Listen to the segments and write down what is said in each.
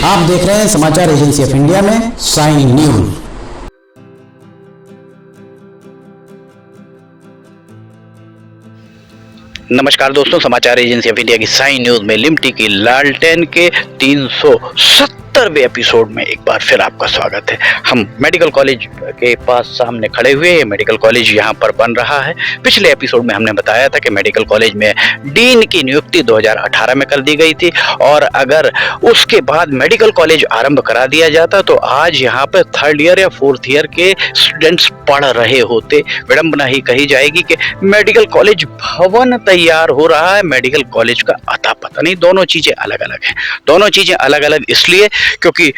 आप देख रहे हैं समाचार एजेंसी ऑफ इंडिया में साइन न्यूज। नमस्कार दोस्तों, समाचार एजेंसी ऑफ इंडिया की साइन न्यूज में लिमटी की लालटेन के 370वें एपिसोड में एक बार फिर आपका स्वागत है। हम मेडिकल कॉलेज के पास सामने खड़े हुए हैं। मेडिकल कॉलेज यहाँ पर बन रहा है। पिछले एपिसोड में हमने बताया था कि मेडिकल कॉलेज में डीन की नियुक्ति 2018 में कर दी गई थी और अगर उसके बाद मेडिकल कॉलेज आरंभ करा दिया जाता तो आज यहाँ पर 3rd ईयर या 4th ईयर के स्टूडेंट्स पढ़ रहे होते। विडंबना ही कही जाएगी कि मेडिकल कॉलेज भवन तैयार हो रहा है, मेडिकल कॉलेज का अता पता नहीं। दोनों चीजें अलग अलग हैं। दोनों चीजें अलग अलग इसलिए क्योंकि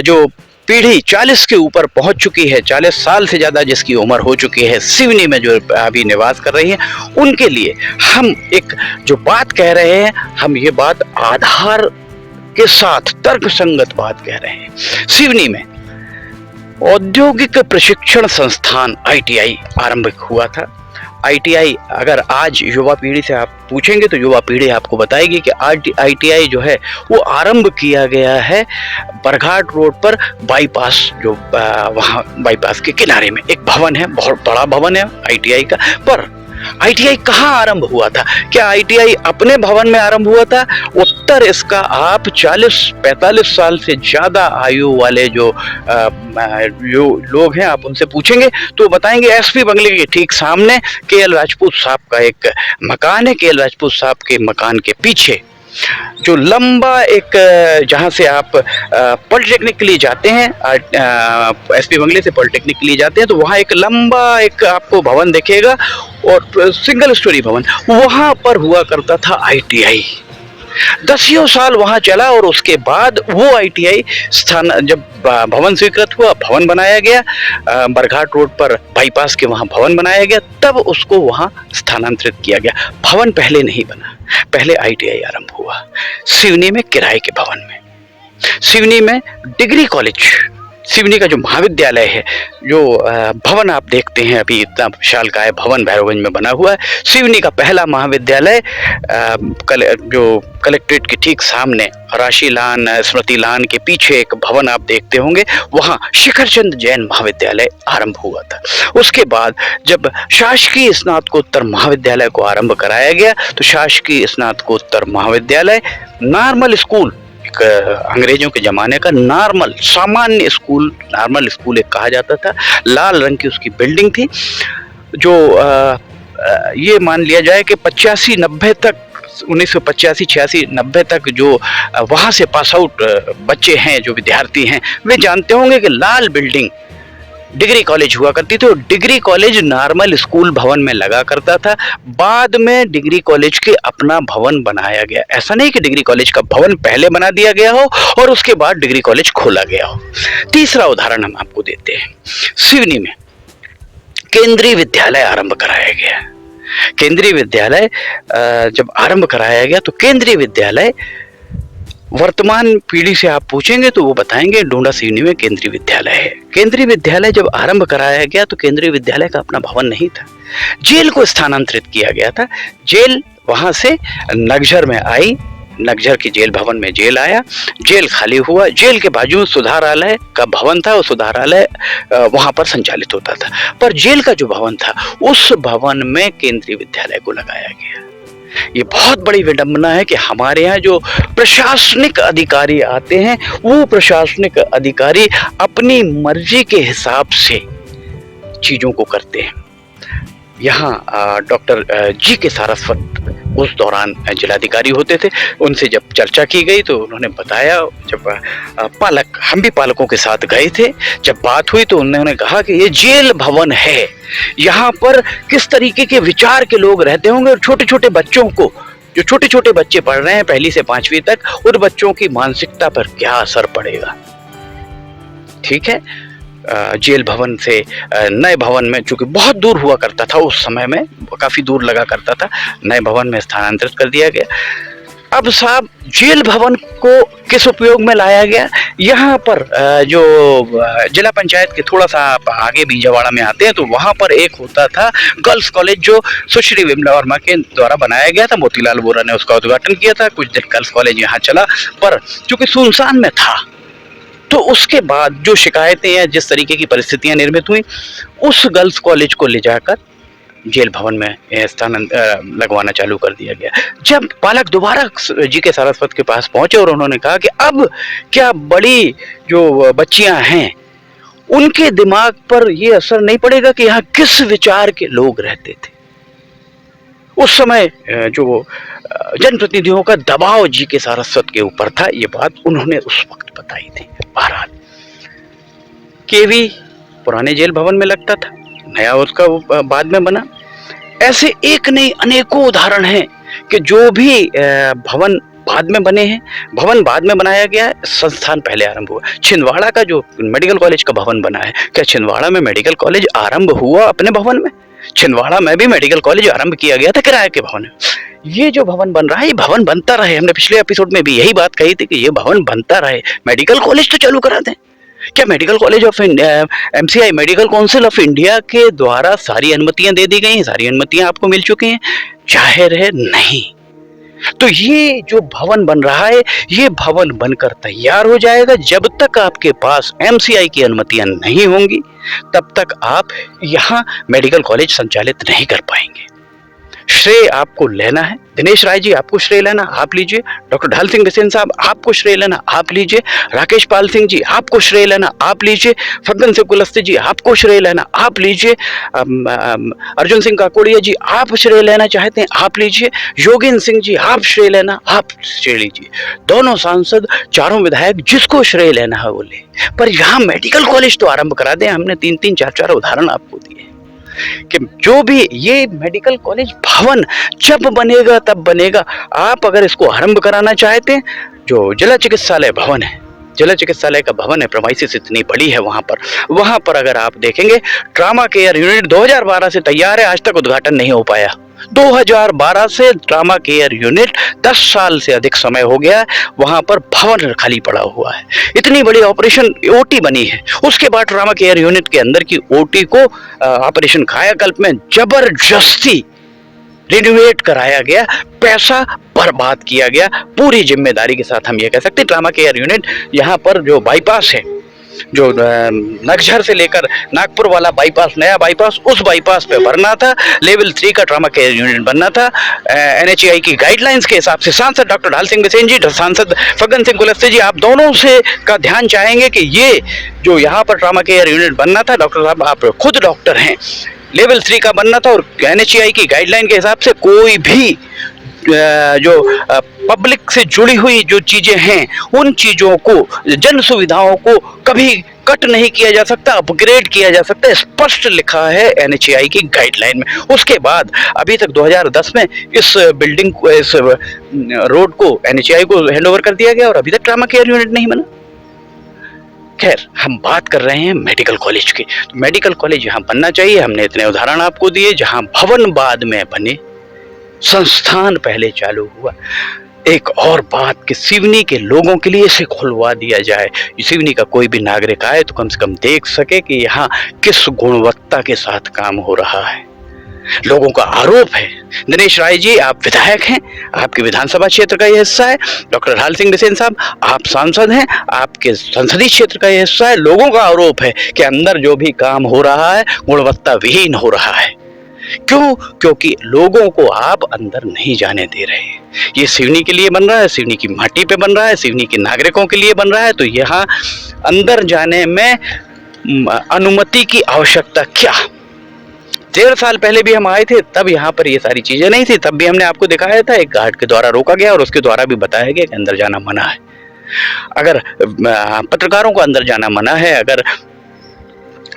जो पीढ़ी 40 के ऊपर पहुंच चुकी है, 40 साल से ज्यादा जिसकी उम्र हो चुकी है, सिवनी में जो अभी निवास कर रही है, उनके लिए हम एक जो बात कह रहे हैं, हम ये बात आधार के साथ तर्कसंगत बात कह रहे हैं। सिवनी में औद्योगिक प्रशिक्षण संस्थान ITI आरंभ हुआ था। ITI अगर आज युवा पीढ़ी से आप पूछेंगे तो युवा पीढ़ी आपको बताएगी कि ITI जो है वो आरंभ किया गया है बरघाट रोड पर बाईपास, जो वहाँ बाईपास के किनारे में एक भवन है, बहुत बड़ा भवन है ITI का। पर ITI कहाँ आरंभ हुआ था? क्या ITI अपने भवन में आरंभ हुआ था? उत्तर इसका आप 40-45 साल से ज्यादा आयु वाले जो लोग हैं, आप उनसे पूछेंगे तो बताएंगे SP बंगले के ठीक सामने KL राजपूत साहब का एक मकान है। KL राजपूत साहब के मकान के पीछे जो लंबा एक, जहां से आप पॉलिटेक्निक के लिए जाते हैं, SP बंगले से पॉलिटेक्निक के लिए जाते हैं, तो वहां एक लंबा एक आपको भवन दिखेगा और सिंगल स्टोरी भवन, वहां पर हुआ करता था ITI। 10 साल वहां चला और उसके बाद वो ITI स्थान, जब भवन स्वीकृत हुआ, भवन बनाया गया बरघाट रोड पर बाईपास के वहां भवन बनाया गया, तब उसको वहां स्थानांतरित किया गया। भवन पहले नहीं बना, पहले ITI आरंभ हुआ सिवनी में किराए के भवन में। सिवनी में डिग्री कॉलेज, सिवनी का जो महाविद्यालय है, जो भवन आप देखते हैं अभी इतना विशालकाय भवन भैरवगंज में बना हुआ है, सिवनी का पहला महाविद्यालय जो कलेक्ट्रेट के ठीक सामने राशि लान, स्मृति लान के पीछे एक भवन आप देखते होंगे, वहाँ शिखरचंद जैन महाविद्यालय आरंभ हुआ था। उसके बाद जब शासकीय स्नातकोत्तर महाविद्यालय को आरंभ कराया गया तो शासकीय स्नातकोत्तर महाविद्यालय नॉर्मल स्कूल, अंग्रेजों के जमाने का नॉर्मल सामान्य स्कूल, नॉर्मल स्कूल एक कहा जाता था। लाल रंग की उसकी बिल्डिंग थी, जो ये मान लिया जाए कि 85-90 तक, 1985-86-90 तक जो वहाँ से पास आउट बच्चे हैं, जो विद्यार्थी हैं, वे जानते होंगे कि लाल बिल्डिंग डिग्री कॉलेज हुआ करती थी और डिग्री कॉलेज नॉर्मल स्कूल भवन में लगा करता था। बाद में डिग्री कॉलेज के अपना भवन बनाया गया। ऐसा नहीं कि डिग्री कॉलेज का भवन पहले बना दिया गया हो और उसके बाद डिग्री कॉलेज खोला गया हो। तीसरा उदाहरण हम आपको देते हैं। सिवनी में केंद्रीय विद्यालय आरंभ कराया गया। केंद्रीय विद्यालय जब आरंभ कराया गया तो केंद्रीय विद्यालय, वर्तमान पीढ़ी से आप पूछेंगे तो वो बताएंगे डोंडा सिवनी में केंद्रीय विद्यालय है। केंद्रीय विद्यालय जब आरंभ कराया गया तो केंद्रीय विद्यालय का अपना भवन नहीं था, जेल को स्थानांतरित किया गया था। जेल वहां से नगझर में आई, नगझर की जेल भवन में जेल आया, जेल खाली हुआ, जेल के बाजू में सुधारालय का भवन था, वो सुधारालय वहां पर संचालित होता था। पर जेल का जो भवन था उस भवन में केंद्रीय विद्यालय को लगाया गया। ये बहुत बड़ी विडंबना है कि हमारे यहाँ जो प्रशासनिक अधिकारी आते हैं, वो प्रशासनिक अधिकारी अपनी मर्जी के हिसाब से चीजों को करते हैं। यहाँ डॉक्टर GK सारस्वत उस दौरान जिलाधिकारी होते थे। उनसे जब चर्चा की गई तो उन्होंने बताया, जब हम भी पालकों के साथ गए थे, जब बात हुई तो उन्होंने कहा कि ये जेल भवन है, यहाँ पर किस तरीके के विचार के लोग रहते होंगे और छोटे छोटे बच्चों को, जो छोटे छोटे बच्चे पढ़ रहे हैं 1ली से 5वीं तक, उन बच्चों की मानसिकता पर क्या असर पड़ेगा। ठीक है, जेल भवन से नए भवन में, चूंकि बहुत दूर हुआ करता था उस समय में, काफी दूर लगा करता था, नए भवन में स्थानांतरित कर दिया गया। अब साहब जेल भवन को किस उपयोग में लाया गया? यहाँ पर जो जिला पंचायत के थोड़ा सा आप आगे बीजावाड़ा में आते हैं तो वहाँ पर एक होता था गर्ल्स कॉलेज, जो सुश्री विमला वर्मा के द्वारा बनाया गया था। मोतीलाल वोरा ने उसका उद्घाटन किया था। कुछ दिन गर्ल्स कॉलेज यहाँ चला, पर चूंकि सुनसान में था तो उसके बाद जो शिकायतें या जिस तरीके की परिस्थितियां निर्मित हुई, उस गर्ल्स कॉलेज को ले जाकर जेल भवन में स्थान लगवाना चालू कर दिया गया। जब पालक दोबारा GK सारस्वत के पास पहुंचे और उन्होंने कहा कि अब क्या बड़ी जो बच्चियां हैं उनके दिमाग पर यह असर नहीं पड़ेगा कि यहाँ किस विचार के लोग रहते थे? उस समय जो जनप्रतिनिधियों का दबाव GK सारस्वत के ऊपर था, ये बात उन्होंने उस वक्त बताई थी। बहरहाल KV पुराने जेल भवन में लगता था, नया उसका बाद में बना। ऐसे एक नहीं अनेकों उदाहरण हैं कि जो भी भवन बाद में बने हैं, भवन बाद में बनाया गया है, संस्थान पहले आरंभ हुआ। छिंदवाड़ा का जो मेडिकल कॉलेज का भवन बना है, क्या छिंदवाड़ा में मेडिकल कॉलेज आरंभ हुआ अपने भवन में? छिंदवाड़ा में भी मेडिकल कॉलेज आरंभ किया गया था किराए के भवन में। ये जो भवन बन रहा है, ये भवन बनता रहे। हमने पिछले एपिसोड में भी यही बात कही थी कि ये भवन बनता रहे, मेडिकल कॉलेज तो चालू करा दें। क्या medical college of MCI medical council of India के द्वारा सारी अनुमतियां दे दी गई हैं, सारी अनुमतियां आपको मिल चुकी हैं? जाहिर है नहीं। तो ये जो भवन बन रहा है, ये भवन बनकर तैयार हो जाएगा। जब तक आपके पास MCI की अनुमतियां नहीं होंगी तब तक आप यहाँ मेडिकल कॉलेज संचालित नहीं कर पाएंगे। श्रेय आपको लेना है, दिनेश राय जी आपको श्रेय लेना, आप लीजिए। डॉक्टर ढाल सिंह बिसेन साहब आपको श्रेय लेना, आप लीजिए। राकेश पाल सिंह जी आपको श्रेय लेना, आप लीजिए। फग्गन सिंह कुलस्ते जी आपको श्रेय लेना, आप लीजिए। अर्जुन सिंह काकोड़िया जी आप श्रेय लेना चाहते हैं, आप लीजिए। योगेंद्र सिंह जी आप श्रेय लेना, आप श्रेय लीजिए। दोनों सांसद, चारों विधायक, जिसको श्रेय लेना है वो ले, पर यहाँ मेडिकल कॉलेज तो आरंभ करा दें। हमने 3-3, 4-4 उदाहरण आपको दिए कि जो भी ये मेडिकल कॉलेज भवन जब बनेगा तब बनेगा। आप अगर इसको आरंभ कराना चाहते हैं, जो जिला चिकित्सालय भवन है, जिला चिकित्सालय का भवन है, प्रेमाइसिस इतनी बड़ी है वहां पर अगर आप देखेंगे, ट्रामा केयर यूनिट 2012 से तैयार है, आज तक उद्घाटन नहीं हो पाया। 2012 से ट्रामा केयर यूनिट 10 साल से अधिक समय हो गया है, वहां पर भवन खाली पड़ा हुआ है। इतनी बड़ी ऑपरेशन OT बनी है, उसके बाद ट्रामा केयर यूनिट के अंदर की OT को ऑपरेशन कायाकल्प में जबरदस्ती रिनोवेट कराया गया, पैसा बर्बाद किया गया। पूरी जिम्मेदारी के साथ हम ये कह सकते हैं, ट्रामा केयर यूनिट यहाँ पर जो बाईपास है, जो नगझर से लेकर नागपुर वाला बाईपास, नया बाईपास, उस बाईपास पे बनना था। लेवल 3 का ट्रामा केयर यूनिट बनना था। NHAI की गाइडलाइंस के हिसाब से सांसद डॉक्टर ढाल सिंह बिसेन जी, सांसद फग्गन सिंह कुलस्ते जी, आप दोनों से का ध्यान चाहेंगे कि ये जो यहाँ पर ट्रामा केयर यूनिट बनना था, डॉक्टर साहब आप खुद डॉक्टर हैं, लेवल 3 का बनना था और NHAI की गाइडलाइन के हिसाब से कोई भी जो पब्लिक से जुड़ी हुई जो चीजें हैं, उन चीजों को, जन सुविधाओं को कभी कट नहीं किया जा सकता, अपग्रेड किया जा सकता है। स्पष्ट लिखा है NHAI की गाइडलाइन में। उसके बाद अभी तक 2010 में इस बिल्डिंग को, इस रोड को NHAI को हैंडओवर कर दिया गया और अभी तक ट्रामा केयर यूनिट नहीं बना। खैर, हम बात कर रहे हैं मेडिकल कॉलेज की। तो मेडिकल कॉलेज यहाँ बनना चाहिए। हमने इतने उदाहरण आपको दिए, जहाँ भवन बाद में बने, संस्थान पहले चालू हुआ। एक और बात कि सिवनी के लोगों के लिए इसे खुलवा दिया जाए। सिवनी का कोई भी नागरिक आए तो कम से कम देख सके कि यहाँ किस गुणवत्ता के साथ काम हो रहा है। लोगों का आरोप है, दिनेश राय जी आप विधायक हैं, आपके विधानसभा क्षेत्र का यह हिस्सा है। डॉक्टर ढाल सिंह बिसेन साहब आप सांसद हैं, आपके संसदीय क्षेत्र का यह हिस्सा है। लोगों का आरोप है कि अंदर जो भी काम हो रहा है गुणवत्ता विहीन हो रहा है। क्यों? क्योंकि लोगों को आप अंदर नहीं जाने दे रहे। ये सिवनी के लिए बन रहा है, सिवनी की माटी पे बन रहा है, सिवनी के नागरिकों के लिए बन रहा है। तो यहाँ अंदर जाने में अनुमति की आवश्यकता क्या? 1.5 साल पहले भी हम आए थे, तब यहाँ पर ये सारी चीजें नहीं थी। तब भी हमने आपको दिखाया था, एक गार्ड के द्वारा रोका गया और उसके द्वारा भी बताया गया कि अंदर जाना मना है। अगर पत्रकारों को अंदर जाना मना है, अगर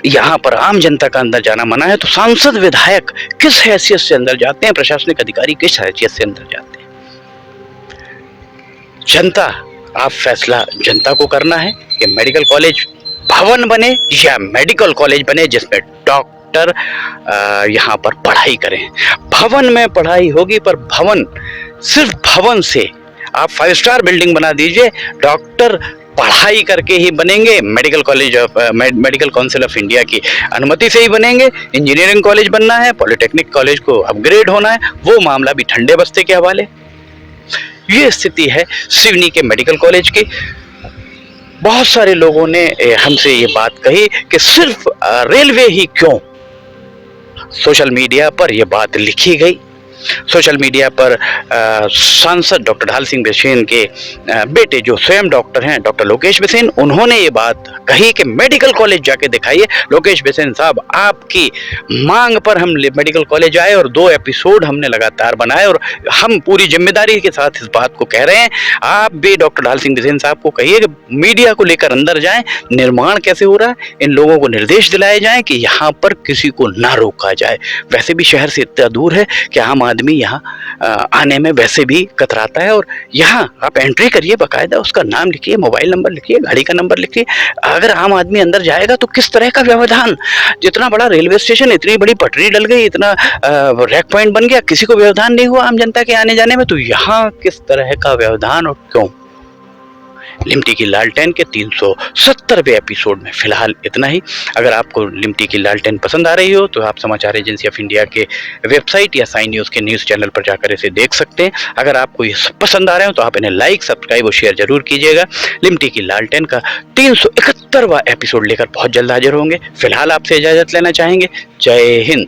यहाँ पर आम जनता का अंदर जाना मना है, तो सांसद विधायक किस हैसियत से अंदर जाते हैं, प्रशासनिक अधिकारी किस हैसियत से अंदर जाते हैं? जनता, आप फैसला जनता को करना है कि मेडिकल कॉलेज भवन बने या मेडिकल कॉलेज बने जिसमें डॉक्टर यहाँ पर पढ़ाई करें। भवन में पढ़ाई होगी, पर भवन, सिर्फ भवन से आप 5 स्टार बिल्डिंग बना दीजिए, डॉक्टर पढ़ाई करके ही बनेंगे, मेडिकल काउंसिल ऑफ इंडिया की अनुमति से ही बनेंगे। इंजीनियरिंग कॉलेज बनना है, पॉलिटेक्निक कॉलेज को अपग्रेड होना है, वो मामला भी ठंडे बस्ते के हवाले। ये स्थिति है सिवनी के मेडिकल कॉलेज की। बहुत सारे लोगों ने हमसे ये बात कही कि सिर्फ रेलवे ही क्यों। सोशल मीडिया पर यह बात लिखी गई। सोशल मीडिया पर सांसद डॉक्टर ढाल सिंह बिसेन के बेटे जो स्वयं डॉक्टर हैं, डॉक्टर लोकेश बिसेन, उन्होंने ये बात कही कि मेडिकल कॉलेज जाके दिखाइए। लोकेश बिसेन साहब, आपकी मांग पर हम मेडिकल कॉलेज आए और 2 एपिसोड हमने लगातार बनाए और हम पूरी जिम्मेदारी के साथ इस बात को कह रहे हैं। आप भी डॉक्टर ढाल सिंह बिसेन साहब को कहिए कि मीडिया को लेकर अंदर जाएं, निर्माण कैसे हो रहा है, इन लोगों को निर्देश दिलाए जाएं कि यहाँ पर किसी को ना रोका जाए। वैसे भी शहर से इतना दूर है कि आम आदमी यहाँ आने में वैसे भी कतराता है, और यहाँ आप एंट्री करिए, बाकायदा उसका नाम लिखिए, मोबाइल नंबर लिखिए, गाड़ी का नंबर लिखिए। अगर आम आदमी अंदर जाएगा तो किस तरह का व्यवधान, जितना बड़ा रेलवे स्टेशन, इतनी बड़ी पटरी डल गई, इतना रैक पॉइंट बन गया, किसी को व्यवधान नहीं हुआ आम जनता के आने जाने में, तो यहाँ किस तरह का व्यवधान और क्यों। लिमटी की लालटेन के 370वें एपिसोड में फिलहाल इतना ही। अगर आपको लिमटी की लालटेन पसंद आ रही हो तो आप समाचार एजेंसी ऑफ इंडिया के वेबसाइट या साइन न्यूज़ के न्यूज़ चैनल पर जाकर इसे देख सकते हैं। अगर आपको ये सब पसंद आ रहे हो तो आप इन्हें लाइक, सब्सक्राइब और शेयर जरूर कीजिएगा। लिमटी की लालटेन का 371वां एपिसोड लेकर बहुत जल्द हाजिर होंगे। फिलहाल आपसे इजाज़त लेना चाहेंगे। जय हिंद।